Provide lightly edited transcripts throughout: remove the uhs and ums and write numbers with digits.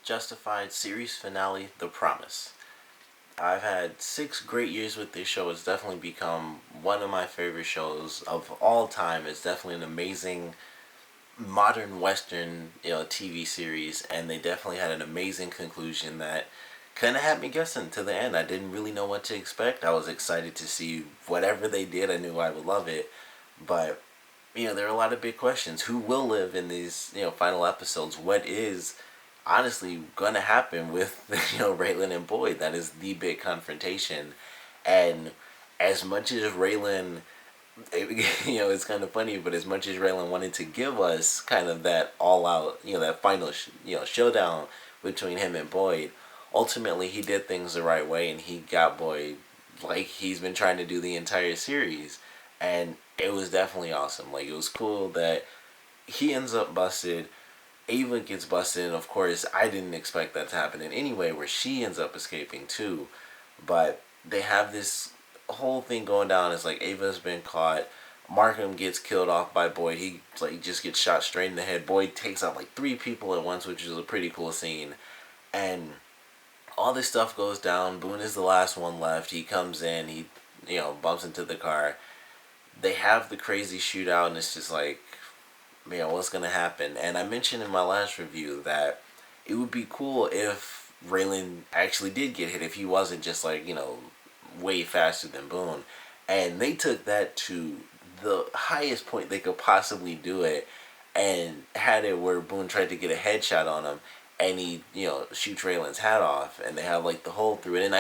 Justified series finale, The Promise. I've had 6 great years with this show. It's definitely become one of my favorite shows of all time. It's definitely an amazing modern Western, TV series, and they definitely had an amazing conclusion that kind of had me guessing to the end. I didn't really know what to expect. I was excited to see whatever they did. I knew I would love it, but there are a lot of big questions. Who will live in these, final episodes? What is honestly going to happen with, Raylan and Boyd? That is the big confrontation. And as much as Raylan, it's kind of funny, but as much as Raylan wanted to give us kind of that all out, that final, showdown between him and Boyd, ultimately he did things the right way and he got Boyd like he's been trying to do the entire series. And it was definitely awesome. Like, it was cool that he ends up busted. Ava gets busted, and of course, I didn't expect that to happen in any way, where she ends up escaping too. But they have this whole thing going down. It's like Ava's been caught. Markham gets killed off by Boyd. He just gets shot straight in the head. Boyd takes out like 3 people at once, which is a pretty cool scene. And all this stuff goes down. Boone is the last one left. He comes in. He bumps into the car. They have the crazy shootout, and it's just like, what's gonna happen? And I mentioned in my last review that it would be cool if Raylan actually did get hit, if he wasn't just like, way faster than Boone. And they took that to the highest point they could possibly do it, and had it where Boone tried to get a headshot on him, and he, shoots Raylan's hat off, and they have like the hole through it. And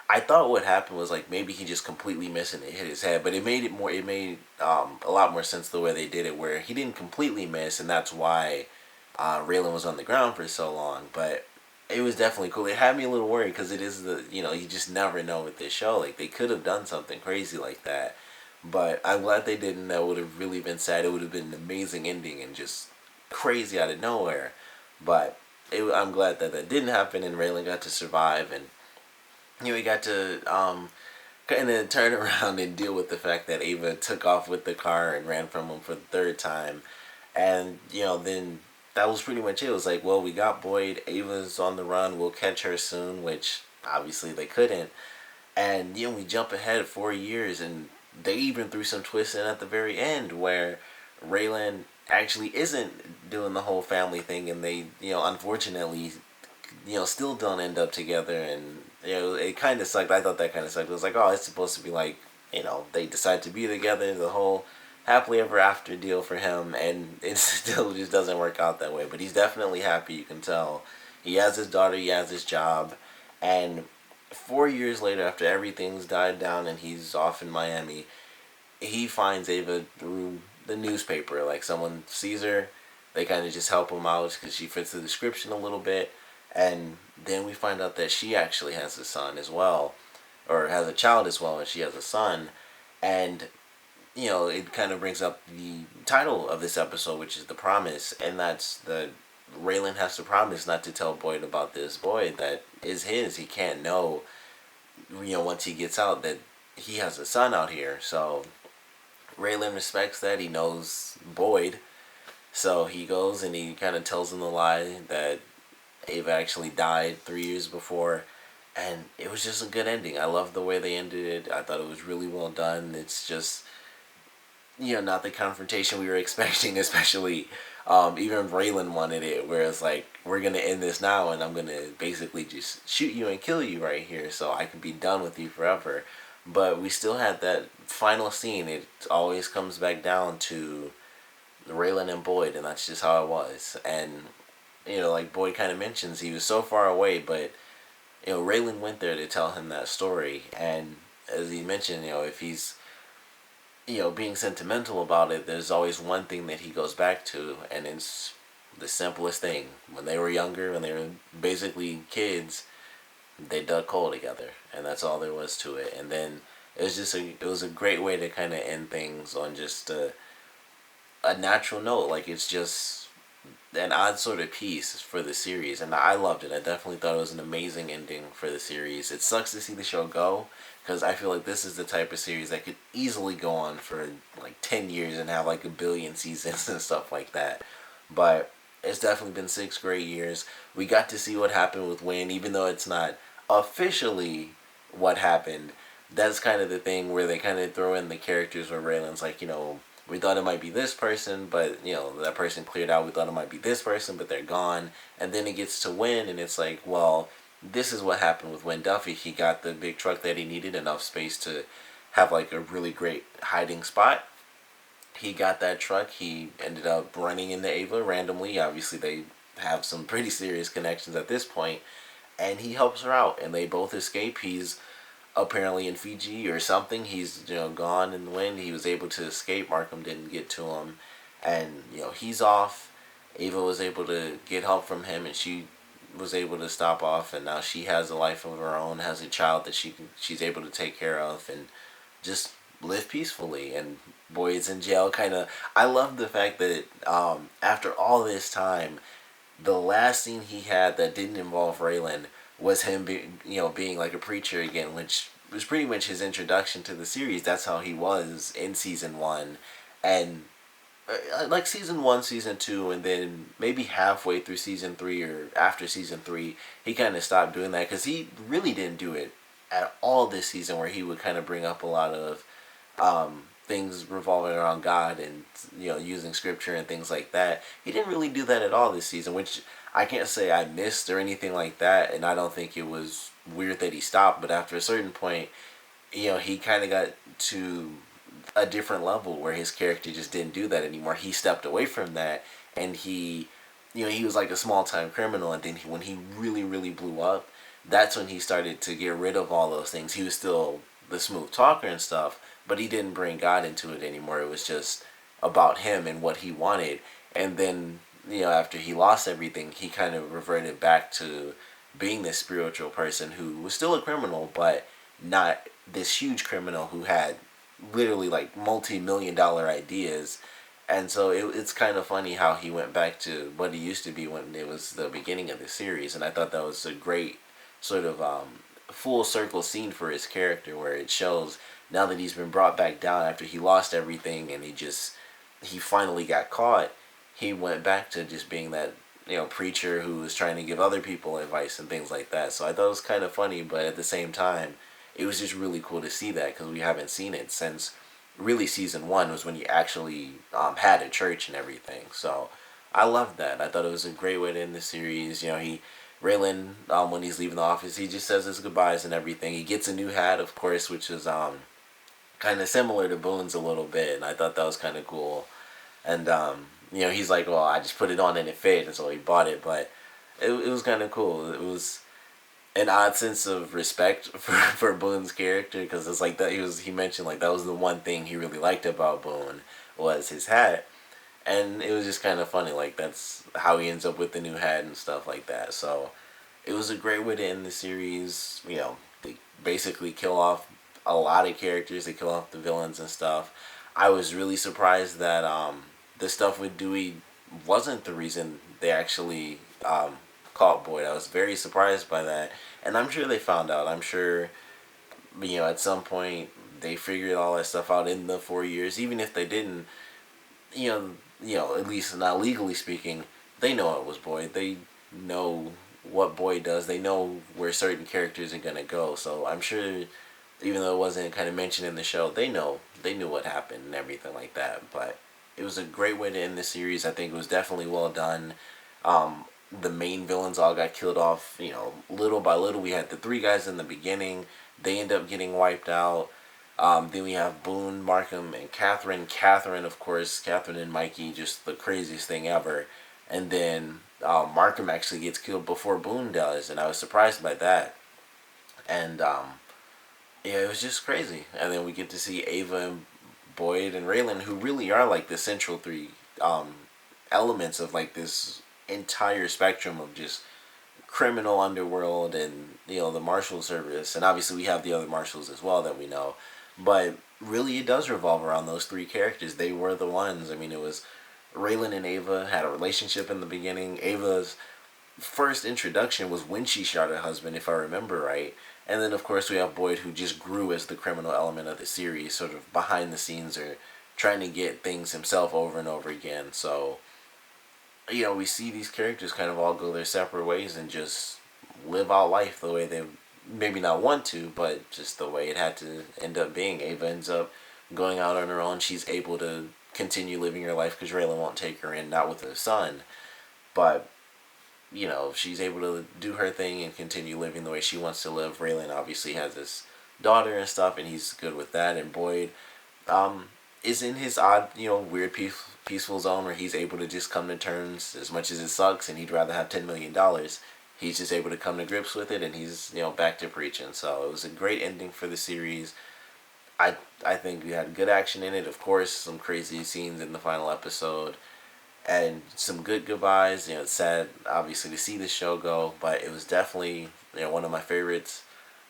I thought what happened was like maybe he just completely missed and it hit his head, but it made a lot more sense the way they did it, where he didn't completely miss, and that's why Raylan was on the ground for so long. But it was definitely cool. It had me a little worried because it is you just never know with this show. Like, they could have done something crazy like that, but I'm glad they didn't. That would have really been sad. It would have been an amazing ending and just crazy out of nowhere. But I'm glad that that didn't happen and Raylan got to survive, and we got to kind of turn around and deal with the fact that Ava took off with the car and ran from him for the third time. And, then that was pretty much it. It was like, well, we got Boyd. Ava's on the run. We'll catch her soon, which obviously they couldn't. And, we jump ahead 4 years, and they even threw some twists in at the very end where Raylan actually isn't doing the whole family thing, and they, unfortunately, still don't end up together. And it kind of sucked. I thought that kind of sucked. It was like, oh, it's supposed to be like, they decide to be together, the whole happily ever after deal for him, and it still just doesn't work out that way. But he's definitely happy. You can tell. He has his daughter. He has his job, and 4 years later, after everything's died down and he's off in Miami, he finds Ava through the newspaper. Like, someone sees her, they kind of just help him out because she fits the description a little bit. And then we find out that she actually has a son as well, or has a child as well, and she has a son. And, it kind of brings up the title of this episode, which is The Promise. And that's the Raylan has to promise not to tell Boyd about this boy that is his. He can't know, once he gets out, that he has a son out here. So Raylan respects that. He knows Boyd. So he goes and he kind of tells him the lie that Ava actually died 3 years before, and it was just a good ending. I love the way they ended it. I thought it was really well done. It's just, not the confrontation we were expecting, especially even Raylan wanted it, where it's like, we're going to end this now, and I'm going to basically just shoot you and kill you right here so I can be done with you forever. But we still had that final scene. It always comes back down to Raylan and Boyd, and that's just how it was. And like Boyd kind of mentions, he was so far away, but, Raylan went there to tell him that story. And as he mentioned, if he's, being sentimental about it, there's always one thing that he goes back to, and it's the simplest thing. When they were younger, when they were basically kids, they dug coal together, and that's all there was to it. And then it was a great way to kind of end things on just a natural note. Like, it's just an odd sort of piece for the series, and I loved it. I definitely thought it was an amazing ending for the series. It sucks to see the show go, because I feel like this is the type of series that could easily go on for like 10 years and have like a billion seasons and stuff like that. But it's definitely been 6 great years. We got to see what happened with Win, even though it's not officially what happened. That's kind of the thing where they kind of throw in the characters where Raylan's like, we thought it might be this person, but that person cleared out. We thought it might be this person, but they're gone. And then it gets to Win, and it's like, well, this is what happened with Win Duffy. He got the big truck that he needed, enough space to have like a really great hiding spot. He got that truck. He ended up running into Ava randomly. Obviously, they have some pretty serious connections at this point, and he helps her out, and they both escape. He's apparently in Fiji or something. He's gone in the wind. He was able to escape. Markham didn't get to him, and he's off. Ava was able to get help from him, and she was able to stop off, and now she has a life of her own, has a child that she's able to take care of, and just live peacefully. And Boyd's in jail. Kind of, I love the fact that after all this time, the last scene he had that didn't involve Raylan was him being like a preacher again, which was pretty much his introduction to the series. That's how he was in season 1, and like season 1, season 2, and then maybe halfway through season 3 or after season 3, he kind of stopped doing that because he really didn't do it at all this season, where he would kind of bring up a lot of things revolving around God and using scripture and things like that. He didn't really do that at all this season, which I can't say I missed or anything like that, and I don't think it was weird that he stopped. But after a certain point, he kind of got to a different level where his character just didn't do that anymore. He stepped away from that, and he was like a small time criminal. And then when he really, really blew up, that's when he started to get rid of all those things. He was still the smooth talker and stuff, but he didn't bring God into it anymore. It was just about him and what he wanted. And then, after he lost everything, he kind of reverted back to being this spiritual person who was still a criminal, but not this huge criminal who had literally like multi-million-dollar ideas. And so it's kind of funny how he went back to what he used to be when it was the beginning of the series. And I thought that was a great sort of full circle scene for his character, where it shows now that he's been brought back down after he lost everything, and he finally got caught. He went back to just being that preacher who was trying to give other people advice and things like that. So I thought it was kind of funny, but at the same time, it was just really cool to see that, because we haven't seen it since really season 1 was when he actually had a church and everything. So I loved that. I thought it was a great way to end the series. Raylan, when he's leaving the office, he just says his goodbyes and everything. He gets a new hat, of course, which is kind of similar to Boone's a little bit, and I thought that was kind of cool. And he's like, well, I just put it on and it fit, and so he bought it. But it was kind of cool. It was an odd sense of respect for Boone's character, because it's like that he mentioned like that was the one thing he really liked about Boone was his hat. And it was just kind of funny, like that's how he ends up with the new hat and stuff like that. So it was a great way to end the series. They basically kill off a lot of characters. They kill off the villains and stuff. I was really surprised that the stuff with Dewey wasn't the reason they actually caught Boyd. I was very surprised by that, and I'm sure they found out. I'm sure at some point they figured all that stuff out in the 4 years. Even if they didn't, at least not legally speaking, they know it was Boyd. They know what Boyd does. They know where certain characters are gonna go. So I'm sure, even though it wasn't kind of mentioned in the show, they knew what happened and everything like that. But it was a great way to end the series. I think it was definitely well done. The main villains all got killed off, little by little. We had the 3 guys in the beginning. They end up getting wiped out. Then we have Boone, Markham, and Catherine. Catherine, of course, Catherine and Mikey, just the craziest thing ever. And then Markham actually gets killed before Boone does, and I was surprised by that. And yeah, it was just crazy. And then we get to see Ava and Boyd and Raylan, who really are like the central 3 elements of like this entire spectrum of just criminal underworld and the marshal service. And obviously we have the other marshals as well that we know, but really it does revolve around those 3 characters. They were the ones. I mean, it was Raylan and Ava had a relationship in the beginning. Ava's first introduction was when she shot her husband, if I remember right. And then of course we have Boyd, who just grew as the criminal element of the series, sort of behind the scenes, or trying to get things himself over and over again. So we see these characters kind of all go their separate ways and just live out life the way they maybe not want to, but just the way it had to end up being. Ava ends up going out on her own. She's able to continue living her life because Raylan won't take her in, not with her son, but she's able to do her thing and continue living the way she wants to live. Raylan obviously has this daughter and stuff, and he's good with that. And Boyd is in his odd, weird, peaceful zone where he's able to just come to terms as much as it sucks, and he'd rather have $10 million. He's just able to come to grips with it, and he's back to preaching. So it was a great ending for the series. I think we had good action in it. Of course, some crazy scenes in the final episode, and some good goodbyes. It's sad, obviously, to see the show go, but it was definitely one of my favorites.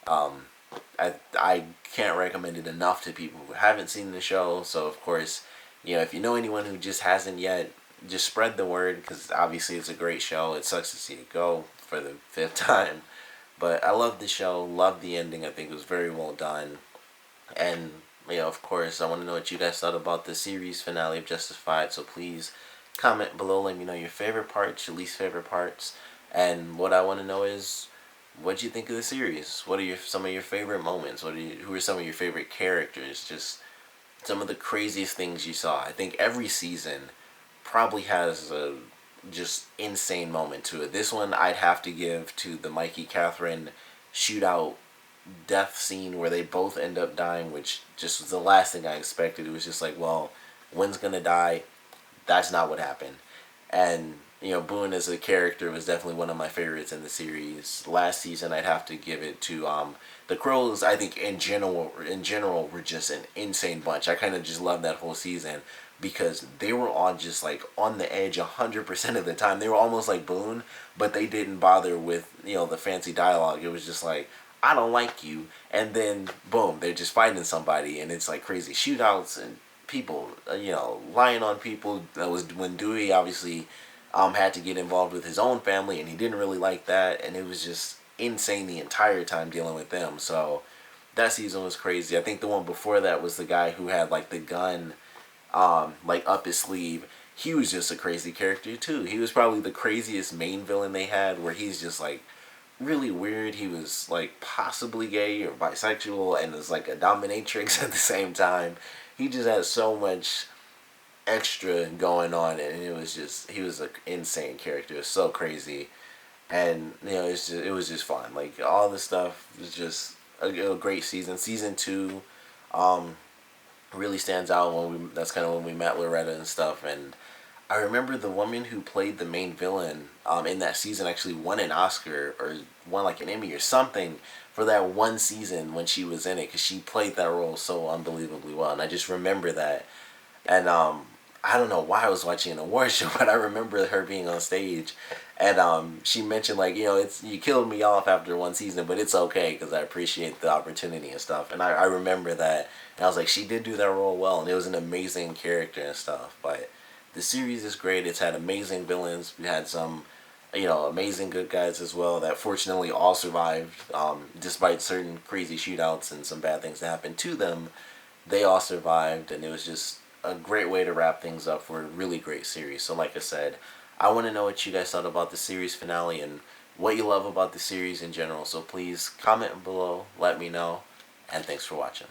I can't recommend it enough to people who haven't seen the show. So of course, if you know anyone who just hasn't yet, just spread the word, because obviously it's a great show. It sucks to see it go for the fifth time, but I love the show. Love the ending. I think it was very well done. And of course, I want to know what you guys thought about the series finale of Justified. So please comment below. Let me know your favorite parts, your least favorite parts, and what I want to know is, what do you think of the series? What are some of your favorite moments? Who are some of your favorite characters? Just some of the craziest things you saw. I think every season probably has a just insane moment to it. This one I'd have to give to the Mikey Catherine shootout death scene where they both end up dying, which just was the last thing I expected. It was just like, well, Wynn's gonna die. That's not what happened. And Boone as a character was definitely one of my favorites in the series. Last season, I'd have to give it to the Crows. I think in general were just an insane bunch. I kind of just loved that whole season because they were on just like on the edge 100% of the time. They were almost like Boone, but they didn't bother with the fancy dialogue. It was just like, I don't like you, and then boom, they're just fighting somebody, and it's like crazy shootouts and people, lying on people. That was when Dewey obviously had to get involved with his own family, and he didn't really like that, and it was just insane the entire time dealing with them. So that season was crazy. I think the one before that was the guy who had like the gun like up his sleeve. He was just a crazy character too. He was probably the craziest main villain they had, where he's just like really weird. He was like possibly gay or bisexual and was like a dominatrix at the same time. He just had so much extra going on, and he was an insane character. It was so crazy, and it was just fun. Like all the stuff was just a great season. Season 2 really stands out that's kind of when we met Loretta and stuff. And I remember the woman who played the main villain in that season actually won an Oscar or won like an Emmy or something for that one season when she was in it, because she played that role so unbelievably well. And I just remember that. And I don't know why I was watching an award show, but I remember her being on stage, and she mentioned like, it's you killed me off after one season, but it's okay because I appreciate the opportunity and stuff. And I remember that, and I was like, she did do that role well, and it was an amazing character and stuff. But the series is great. It's had amazing villains. We had some, amazing good guys as well that fortunately all survived, despite certain crazy shootouts and some bad things that happened to them. They all survived, and it was just a great way to wrap things up for a really great series. So like I said, I want to know what you guys thought about the series finale and what you love about the series in general. So please comment below, let me know, and thanks for watching.